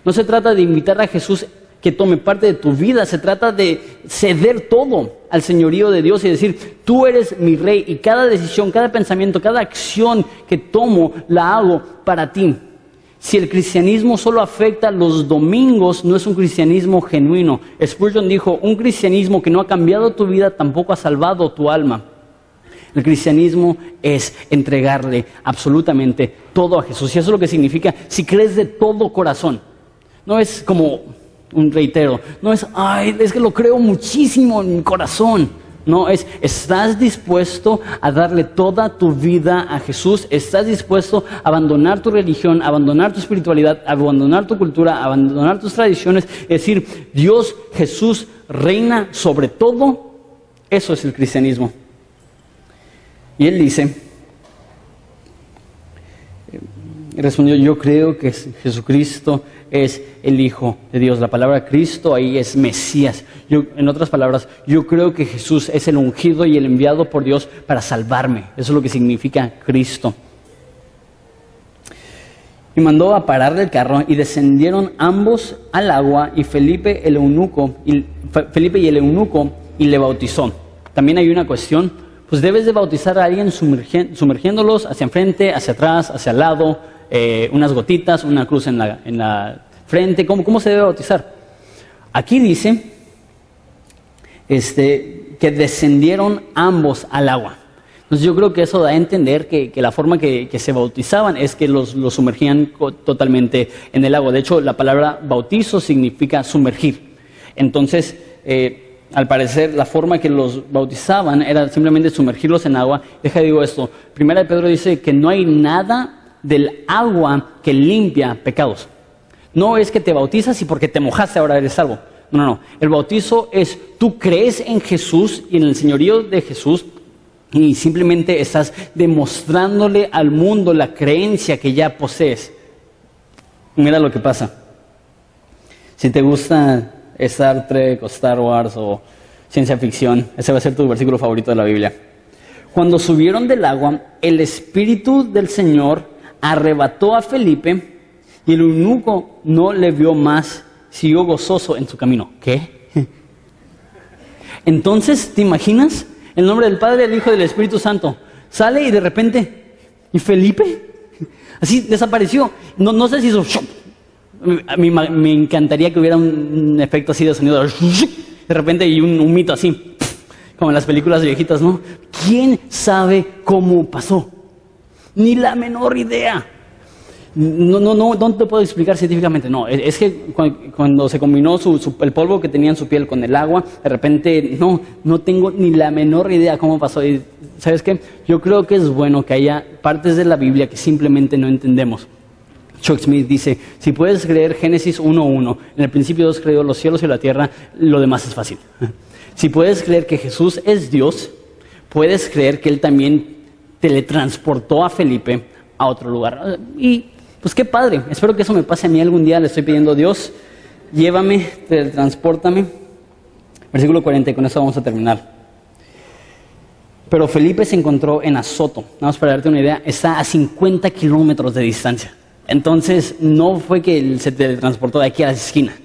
Speaker 1: No se trata de invitar a Jesús que tome parte de tu vida, se trata de ceder todo al señorío de Dios y decir, tú eres mi rey y cada decisión, cada pensamiento, cada acción que tomo, la hago para ti. Si el cristianismo solo afecta los domingos, no es un cristianismo genuino. Spurgeon dijo, un cristianismo que no ha cambiado tu vida tampoco ha salvado tu alma. El cristianismo es entregarle absolutamente todo a Jesús. Y eso es lo que significa si crees de todo corazón. No es como un reitero. No es, es que lo creo muchísimo en mi corazón. No, estás dispuesto a darle toda tu vida a Jesús. Estás dispuesto a abandonar tu religión, a abandonar tu espiritualidad, a abandonar tu cultura, a abandonar tus tradiciones. Es decir, Dios, Jesús, reina sobre todo. Eso es el cristianismo. Y él dice, respondió, yo creo que Jesucristo es el Hijo de Dios. La palabra Cristo ahí es Mesías. En otras palabras, yo creo que Jesús es el ungido y el enviado por Dios para salvarme. Eso es lo que significa Cristo. Y mandó a parar el carro y descendieron ambos al agua y Felipe y el eunuco y le bautizó. También hay una cuestión, pues debes de bautizar a alguien sumergiéndolos hacia enfrente, hacia atrás, hacia el lado, unas gotitas, una cruz en la frente. ¿Cómo se debe bautizar? Aquí dice que descendieron ambos al agua. Entonces yo creo que eso da a entender que la forma que se bautizaban es que los sumergían totalmente en el agua. De hecho, la palabra bautizo significa sumergir. Entonces, al parecer, la forma que los bautizaban era simplemente sumergirlos en agua. Digo esto, Primera de Pedro dice que no hay nada del agua que limpia pecados. No es que te bautizas y porque te mojaste ahora eres salvo. No. El bautizo es, tú crees en Jesús y en el señorío de Jesús, y simplemente estás demostrándole al mundo la creencia que ya posees. Mira lo que pasa. Si te gusta Star Trek o Star Wars o ciencia ficción, ese va a ser tu versículo favorito de la Biblia. Cuando subieron del agua, el Espíritu del Señor arrebató a Felipe y el eunuco no le vio más, siguió gozoso en su camino. ¿Qué? Entonces, ¿te imaginas? En el nombre del Padre, del Hijo y del Espíritu Santo. Sale y de repente, ¿y Felipe? Así desapareció. No sé si hizo... Me encantaría que hubiera un efecto así de sonido. De repente y un humito así, como en las películas viejitas, ¿no? ¿Quién sabe cómo pasó? Ni la menor idea. No te puedo explicar científicamente. No, es que cuando se combinó el polvo que tenía en su piel con el agua, de repente no tengo ni la menor idea cómo pasó. Y ¿sabes qué? Yo creo que es bueno que haya partes de la Biblia que simplemente no entendemos. Chuck Smith dice, si puedes creer Génesis 1:1, en el principio Dios creó los cielos y la tierra, lo demás es fácil. Si puedes creer que Jesús es Dios, puedes creer que Él también teletransportó a Felipe a otro lugar. Y pues qué padre, espero que eso me pase a mí algún día. Le estoy pidiendo a Dios, llévame, teletranspórtame. Versículo 40, y con eso vamos a terminar. Pero Felipe se encontró en Azoto. Nada más para darte una idea, está a 50 kilómetros de distancia. Entonces no fue que él se teletransportó de aquí a la esquina.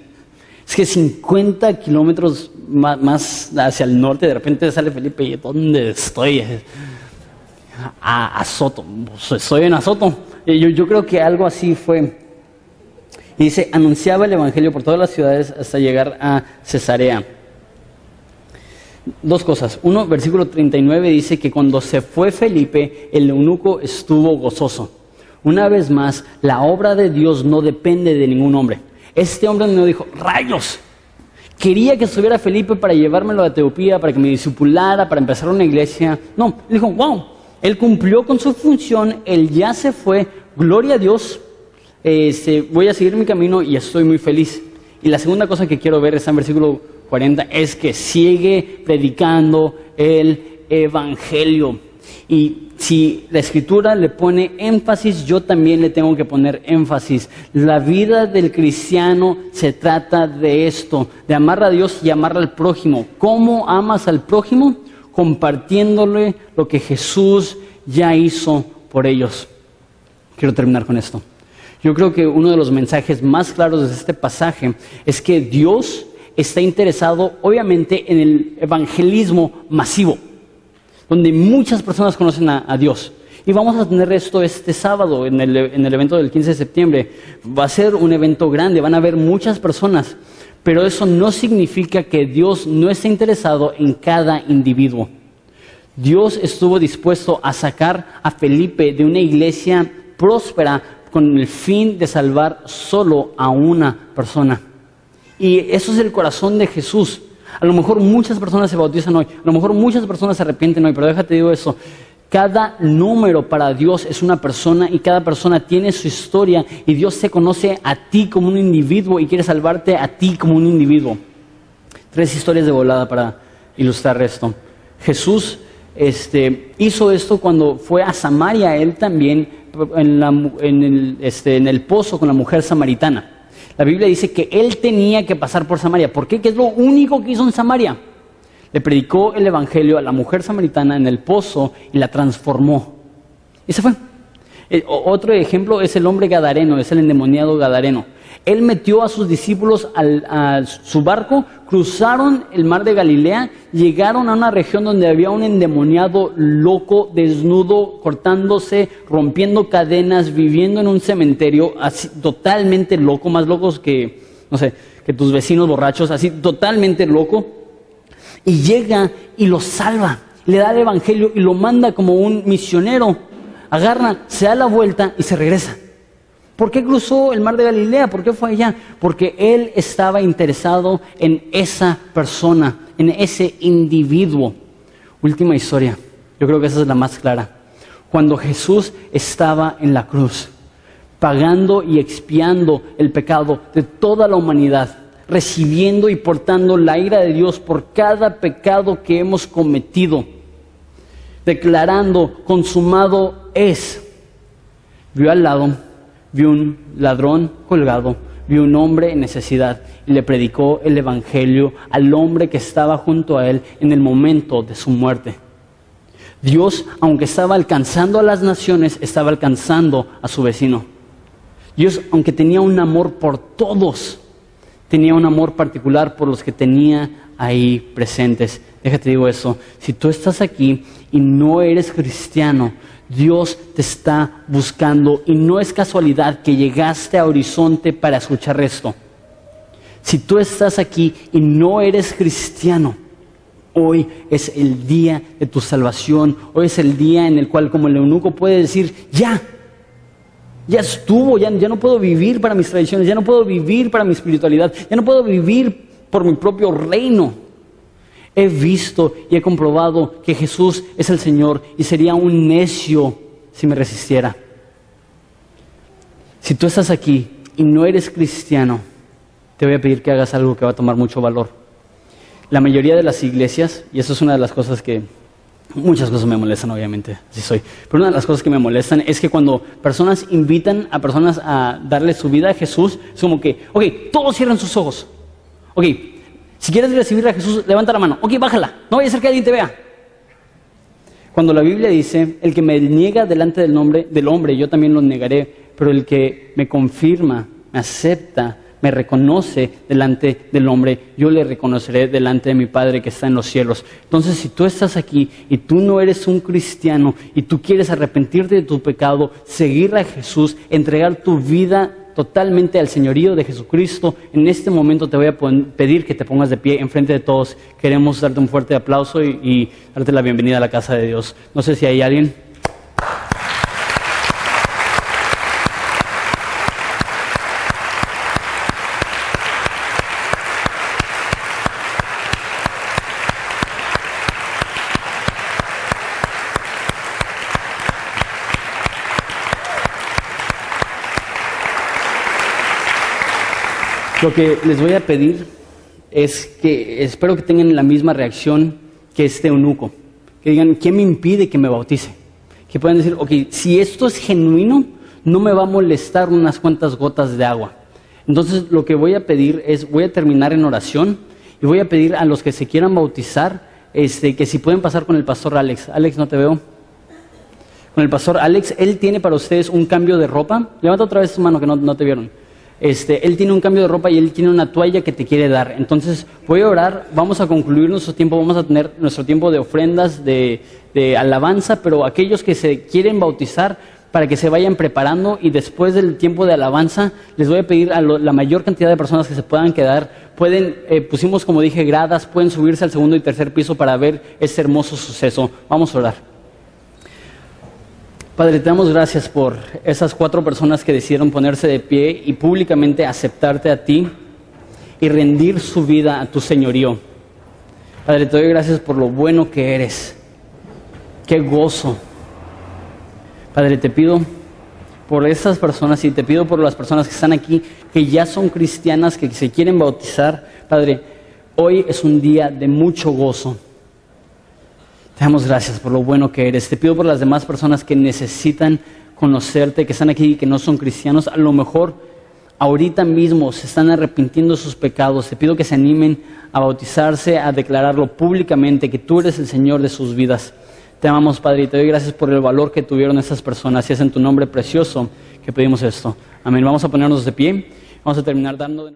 Speaker 1: Es que 50 kilómetros más hacia el norte, de repente sale Felipe y ¿dónde estoy? A Azoto. Estoy en Azoto. Yo creo que algo así fue. Y dice, anunciaba el evangelio por todas las ciudades hasta llegar a Cesarea. Dos cosas. Uno, versículo 39 dice que cuando se fue Felipe, el eunuco estuvo gozoso. Una vez más, la obra de Dios no depende de ningún hombre. Este hombre no dijo, rayos, quería que estuviera Felipe para llevármelo a Etiopía, para que me discipulara, para empezar una iglesia. No, dijo, wow, él cumplió con su función, él ya se fue, gloria a Dios, voy a seguir mi camino y estoy muy feliz. Y la segunda cosa que quiero ver está en versículo 40, es que sigue predicando el evangelio. Y si la Escritura le pone énfasis, yo también le tengo que poner énfasis. La vida del cristiano se trata de esto, de amar a Dios y amar al prójimo. ¿Cómo amas al prójimo? Compartiéndole lo que Jesús ya hizo por ellos. Quiero terminar con esto. Yo creo que uno de los mensajes más claros de este pasaje es que Dios está interesado, obviamente, en el evangelismo masivo, donde muchas personas conocen a Dios. Y vamos a tener esto este sábado en el evento del 15 de septiembre. Va a ser un evento grande, van a haber muchas personas, pero eso no significa que Dios no esté interesado en cada individuo. Dios estuvo dispuesto a sacar a Felipe de una iglesia próspera con el fin de salvar solo a una persona. Y eso es el corazón de Jesús. A lo mejor muchas personas se bautizan hoy, a lo mejor muchas personas se arrepienten hoy, pero déjate digo eso. Cada número para Dios es una persona y cada persona tiene su historia y Dios te conoce a ti como un individuo y quiere salvarte a ti como un individuo. 3 historias de volada para ilustrar esto. Jesús hizo esto cuando fue a Samaria, él también en el pozo con la mujer samaritana. La Biblia dice que él tenía que pasar por Samaria. ¿Por qué? ¿Qué es lo único que hizo en Samaria? Le predicó el evangelio a la mujer samaritana en el pozo y la transformó. Y se fue. Otro ejemplo es el hombre gadareno, es el endemoniado gadareno. Él metió a sus discípulos a su barco, cruzaron el mar de Galilea, llegaron a una región donde había un endemoniado loco, desnudo, cortándose, rompiendo cadenas, viviendo en un cementerio, así totalmente loco, más locos que, no sé, que tus vecinos borrachos, así totalmente loco. Y llega y lo salva, le da el evangelio y lo manda como un misionero. Agarra, se da la vuelta y se regresa. ¿Por qué cruzó el mar de Galilea? ¿Por qué fue allá? Porque él estaba interesado en esa persona, en ese individuo. Última historia, yo creo que esa es la más clara. Cuando Jesús estaba en la cruz, pagando y expiando el pecado de toda la humanidad, recibiendo y portando la ira de Dios por cada pecado que hemos cometido, declarando, consumado es, vio al lado, vio un ladrón colgado, vio un hombre en necesidad y le predicó el evangelio al hombre que estaba junto a él en el momento de su muerte. Dios, aunque estaba alcanzando a las naciones, estaba alcanzando a su vecino. Dios, aunque tenía un amor por todos, tenía un amor particular por los que tenía ahí presentes. Déjate digo eso, si tú estás aquí y no eres cristiano, Dios te está buscando y no es casualidad que llegaste a Horizonte para escuchar esto. Si tú estás aquí y no eres cristiano, hoy es el día de tu salvación, hoy es el día en el cual como el eunuco puede decir, ya estuvo, ya no puedo vivir para mis tradiciones, ya no puedo vivir para mi espiritualidad, ya no puedo vivir por mi propio reino. He visto y he comprobado que Jesús es el Señor y sería un necio si me resistiera. Si tú estás aquí y no eres cristiano, te voy a pedir que hagas algo que va a tomar mucho valor. La mayoría de las iglesias, y eso es una de las cosas que, muchas cosas me molestan obviamente, así soy, pero una de las cosas que me molestan es que cuando personas invitan a personas a darle su vida a Jesús, es como que, ok, todos cierran sus ojos, ok, si quieres recibir a Jesús, levanta la mano. Ok, bájala. No vaya a ser que alguien te vea. Cuando la Biblia dice, el que me niega delante del hombre, yo también lo negaré. Pero el que me confirma, me acepta, me reconoce delante del hombre, yo le reconoceré delante de mi Padre que está en los cielos. Entonces, si tú estás aquí y tú no eres un cristiano y tú quieres arrepentirte de tu pecado, seguir a Jesús, entregar tu vida totalmente al señorío de Jesucristo, en este momento te voy a pedir que te pongas de pie enfrente de todos. Queremos darte un fuerte aplauso y darte la bienvenida a la casa de Dios. No sé si hay alguien. Lo que les voy a pedir es que espero que tengan la misma reacción que este eunuco. Que digan, ¿qué me impide que me bautice? Que puedan decir, ok, si esto es genuino, no me va a molestar unas cuantas gotas de agua. Entonces lo que voy a pedir es, voy a terminar en oración y voy a pedir a los que se quieran bautizar, que si pueden pasar con el pastor Alex. Alex, no te veo. Con el pastor Alex, él tiene para ustedes un cambio de ropa. Levanta otra vez tu mano que no te vieron. Él tiene un cambio de ropa y él tiene una toalla que te quiere dar. Entonces voy a orar, vamos a concluir nuestro tiempo, vamos a tener nuestro tiempo de ofrendas, de alabanza, pero aquellos que se quieren bautizar, para que se vayan preparando y después del tiempo de alabanza les voy a pedir a la mayor cantidad de personas que se puedan quedar. Pusimos como dije gradas, pueden subirse al segundo y tercer piso para ver este hermoso suceso. Vamos a orar. Padre, te damos gracias por esas 4 personas que decidieron ponerse de pie y públicamente aceptarte a ti y rendir su vida a tu señorío. Padre, te doy gracias por lo bueno que eres. Qué gozo. Padre, te pido por esas personas y te pido por las personas que están aquí, que ya son cristianas, que se quieren bautizar. Padre, hoy es un día de mucho gozo. Te damos gracias por lo bueno que eres. Te pido por las demás personas que necesitan conocerte, que están aquí y que no son cristianos. A lo mejor ahorita mismo se están arrepintiendo de sus pecados, te pido que se animen a bautizarse, a declararlo públicamente, que tú eres el Señor de sus vidas. Te amamos, Padre, y te doy gracias por el valor que tuvieron estas personas, y es en tu nombre precioso que pedimos esto. Amén. Vamos a ponernos de pie, vamos a terminar dando...